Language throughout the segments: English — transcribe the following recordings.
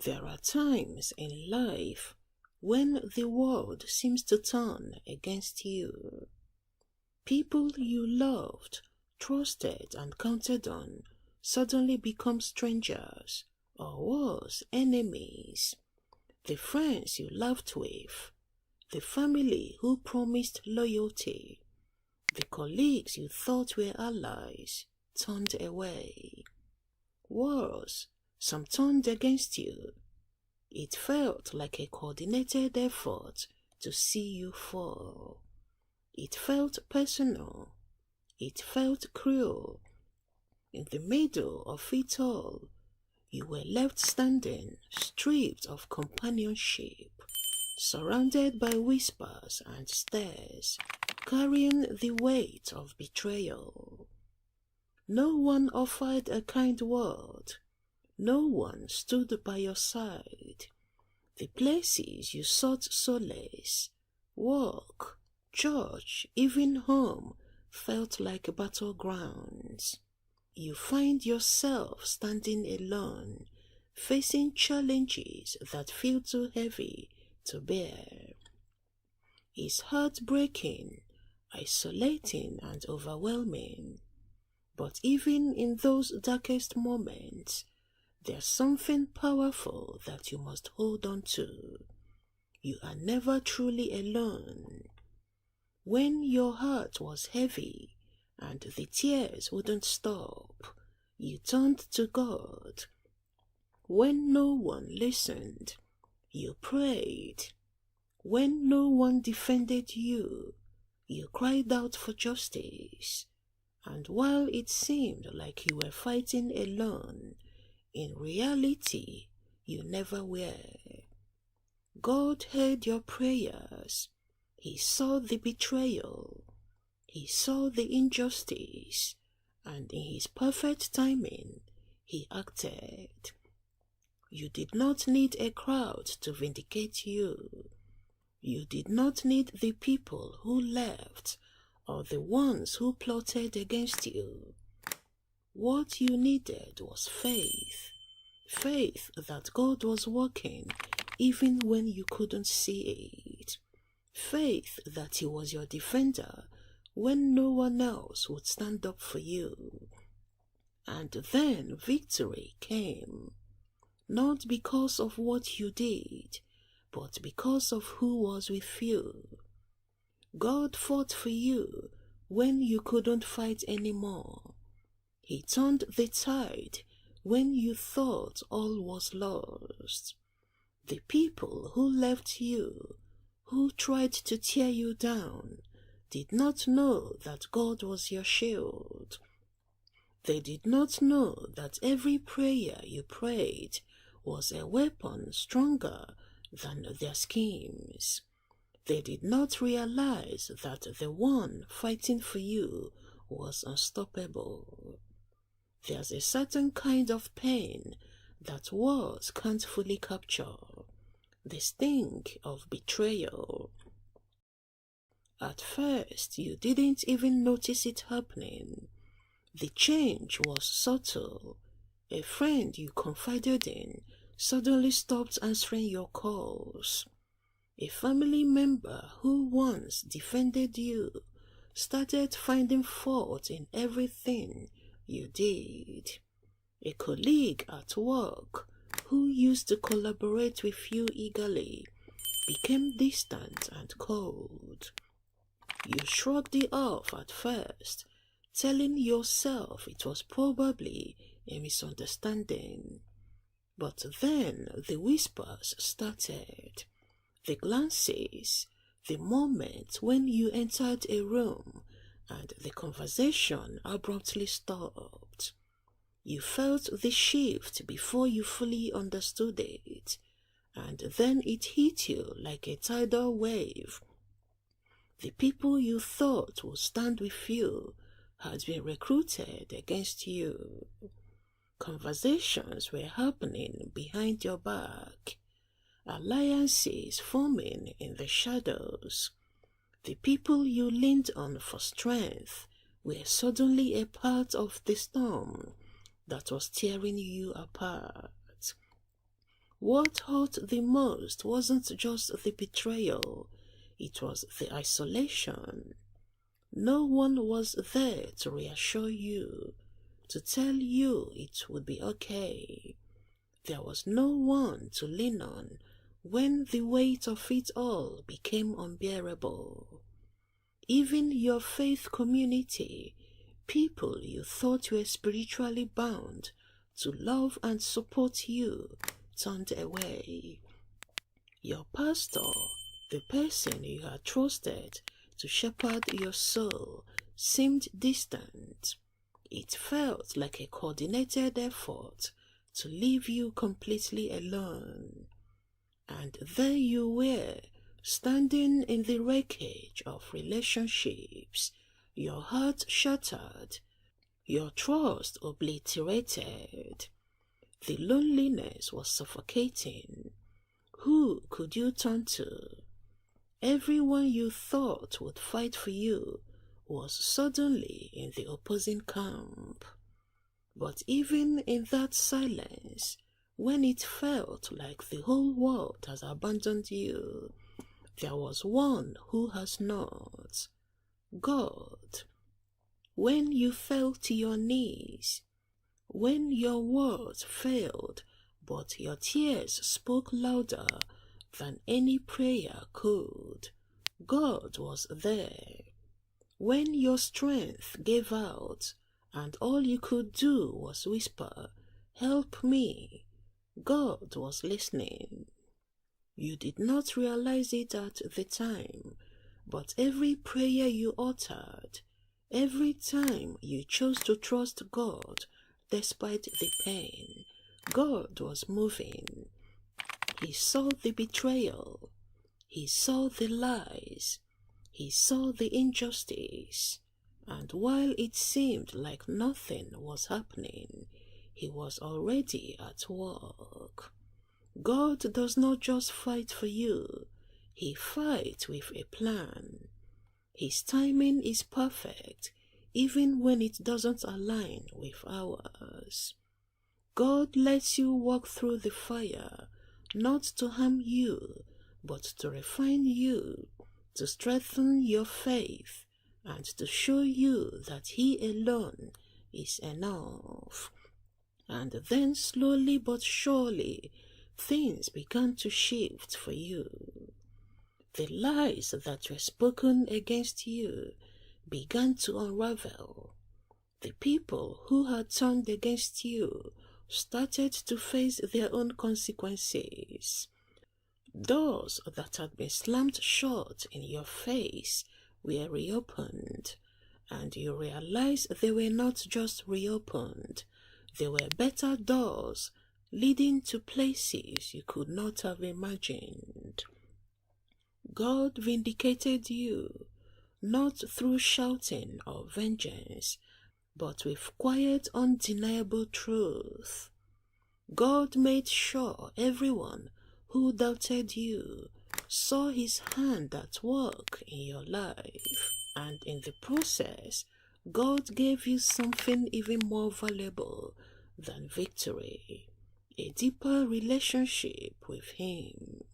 There are times in life when the world seems to turn against you. People you loved, trusted, and counted on suddenly become strangers, or worse, enemies. The friends you laughed with, the family who promised loyalty, the colleagues you thought were allies, turned away. Worse, some turned against you. It felt like a coordinated effort to see you fall. It felt personal. It felt cruel. In the middle of it all, you were left standing, stripped of companionship, surrounded by whispers and stares, carrying the weight of betrayal. No one offered a kind word. No one stood by your side. The places you sought solace, work, church, even home, felt like battlegrounds. You find yourself standing alone, facing challenges that feel too heavy to bear. It's heartbreaking, isolating, and overwhelming. But even in those darkest moments, there's something powerful that you must hold on to. You are never truly alone. When your heart was heavy and the tears wouldn't stop, you turned to God. When no one listened, you prayed. When no one defended you, you cried out for justice. And while it seemed like you were fighting alone, in reality, you never were. God heard your prayers. He saw the betrayal. He saw the injustice. And in His perfect timing, He acted. You did not need a crowd to vindicate you. You did not need the people who left or the ones who plotted against you. What you needed was faith. Faith that God was working even when you couldn't see it. Faith that He was your defender when no one else would stand up for you. And then victory came. Not because of what you did, but because of who was with you. God fought for you when you couldn't fight anymore. He turned the tide when you thought all was lost. The people who left you, who tried to tear you down, did not know that God was your shield. They did not know that every prayer you prayed was a weapon stronger than their schemes. They did not realize that the one fighting for you was unstoppable. There's a certain kind of pain that words can't fully capture. The sting of betrayal. At first, you didn't even notice it happening. The change was subtle. A friend you confided in suddenly stopped answering your calls. A family member who once defended you started finding fault in everything you did. A colleague at work who used to collaborate with you eagerly became distant and cold. You shrugged it off at first, telling yourself it was probably a misunderstanding. But then the whispers started. The glances, the moment when you entered a room and the conversation abruptly stopped. You felt the shift before you fully understood it, and then it hit you like a tidal wave. The people you thought would stand with you had been recruited against you. Conversations were happening behind your back. Alliances forming in the shadows. The people you leaned on for strength were suddenly a part of the storm that was tearing you apart. What hurt the most wasn't just the betrayal, it was the isolation. No one was there to reassure you, to tell you it would be okay. There was no one to lean on when the weight of it all became unbearable. Even your faith community, people you thought were spiritually bound to love and support you, turned away. Your pastor, the person you had trusted to shepherd your soul, seemed distant. It felt like a coordinated effort to leave you completely alone. And there you were, standing in the wreckage of relationships, your heart shattered, your trust obliterated. The loneliness was suffocating. Who could you turn to? Everyone you thought would fight for you was suddenly in the opposing camp. But even in that silence, when it felt like the whole world has abandoned you, there was one who has not. God. When you fell to your knees, when your words failed, but your tears spoke louder than any prayer could, God was there. When your strength gave out, and all you could do was whisper, "Help me," God was listening. You did not realize it at the time, but every prayer you uttered, every time you chose to trust God despite the pain, God was moving. He saw the betrayal. He saw the lies. He saw the injustice. And while it seemed like nothing was happening, he was already at work. God does not just fight for you. He fights with a plan. His timing is perfect, even when it doesn't align with ours. God lets you walk through the fire, not to harm you, but to refine you, to strengthen your faith, and to show you that He alone is enough. And then slowly but surely, things began to shift for you. The lies that were spoken against you began to unravel. The people who had turned against you started to face their own consequences. Doors that had been slammed shut in your face were reopened, and you realized they were not just reopened, they were better doors leading to places you could not have imagined. God vindicated you, not through shouting or vengeance, but with quiet, undeniable truth. God made sure everyone who doubted you saw His hand at work in your life, and in the process, God gave you something even more valuable than victory, a deeper relationship with Him.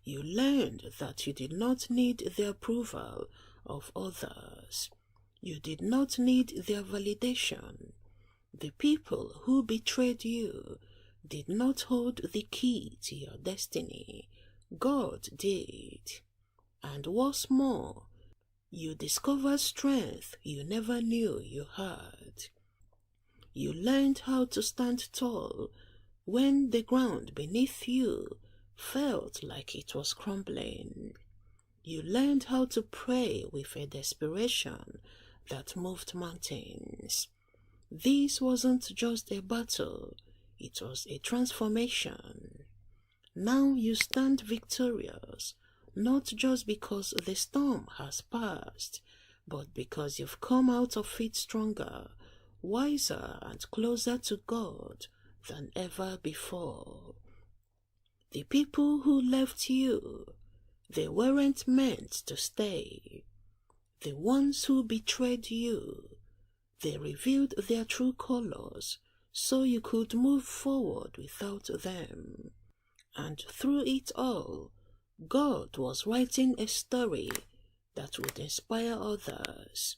You learned that you did not need the approval of others. You did not need their validation. The people who betrayed you did not hold the key to your destiny. God did. And what's more, you discovered strength you never knew you had. You learned how to stand tall when the ground beneath you felt like it was crumbling. You learned how to pray with a desperation that moved mountains. This wasn't just a battle, it was a transformation. Now you stand victorious, not just because the storm has passed, but because you've come out of it stronger, wiser and closer to God than ever before. The people who left you, they weren't meant to stay. The ones who betrayed you, they revealed their true colors so you could move forward without them. And through it all, God was writing a story that would inspire others.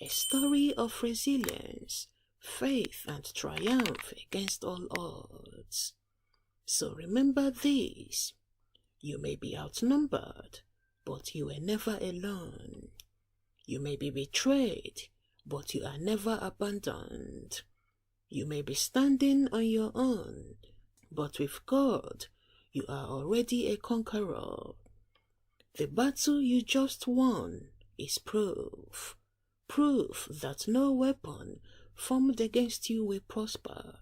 A story of resilience, faith, and triumph against all odds. So remember this: you may be outnumbered, but you were never alone. You may be betrayed, but you are never abandoned. You may be standing on your own, but with God, you are already a conqueror. The battle you just won is proof. Proof that no weapon formed against you will prosper.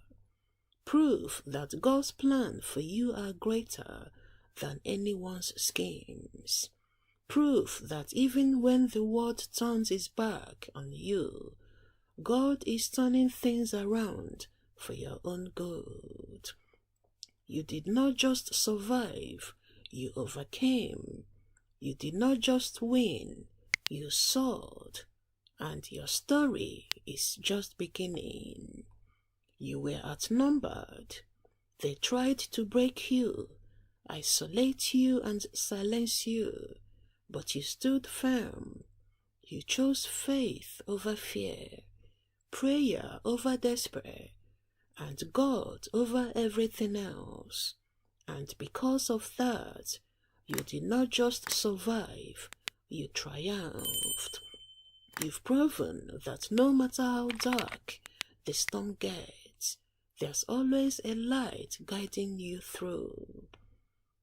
Proof that God's plans for you are greater than anyone's schemes. Proof that even when the world turns its back on you, God is turning things around for your own good. You did not just survive, you overcame. You did not just win, you soared. And your story is just beginning. You were outnumbered. They tried to break you, isolate you, and silence you, but you stood firm. You chose faith over fear, prayer over despair, and God over everything else. And because of that, you did not just survive, you triumphed. You've proven that no matter how dark the storm gets, there's always a light guiding you through.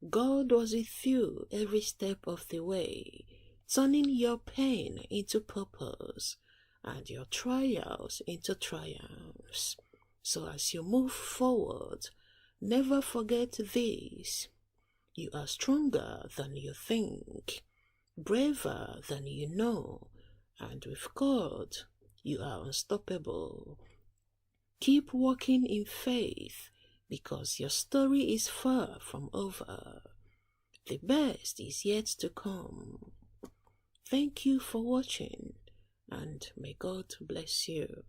God was with you every step of the way, turning your pain into purpose and your trials into triumphs. So as you move forward, never forget this: you are stronger than you think, braver than you know, and with God, you are unstoppable. Keep walking in faith, because your story is far from over. The best is yet to come. Thank you for watching, and may God bless you.